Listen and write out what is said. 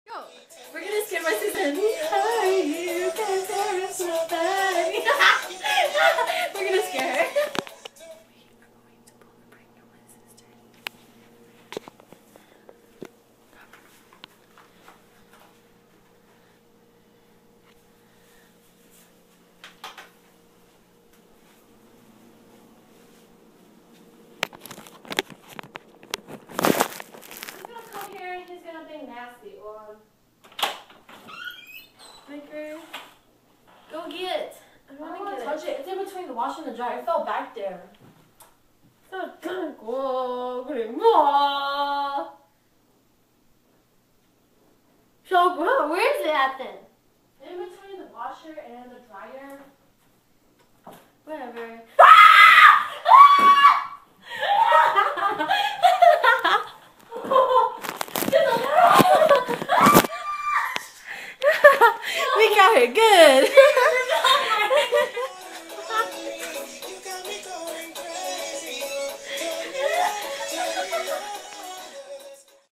Yo, we're gonna scare my sister. Hi, you guys are so funny. We're gonna scare her. He's gonna be nasty or maker. Go get it. I don't want to touch it. It's in between the washer and the dryer. It fell back there. So go grandma. So bro, where is it at then? In between the washer and the dryer. Whatever. We got her good.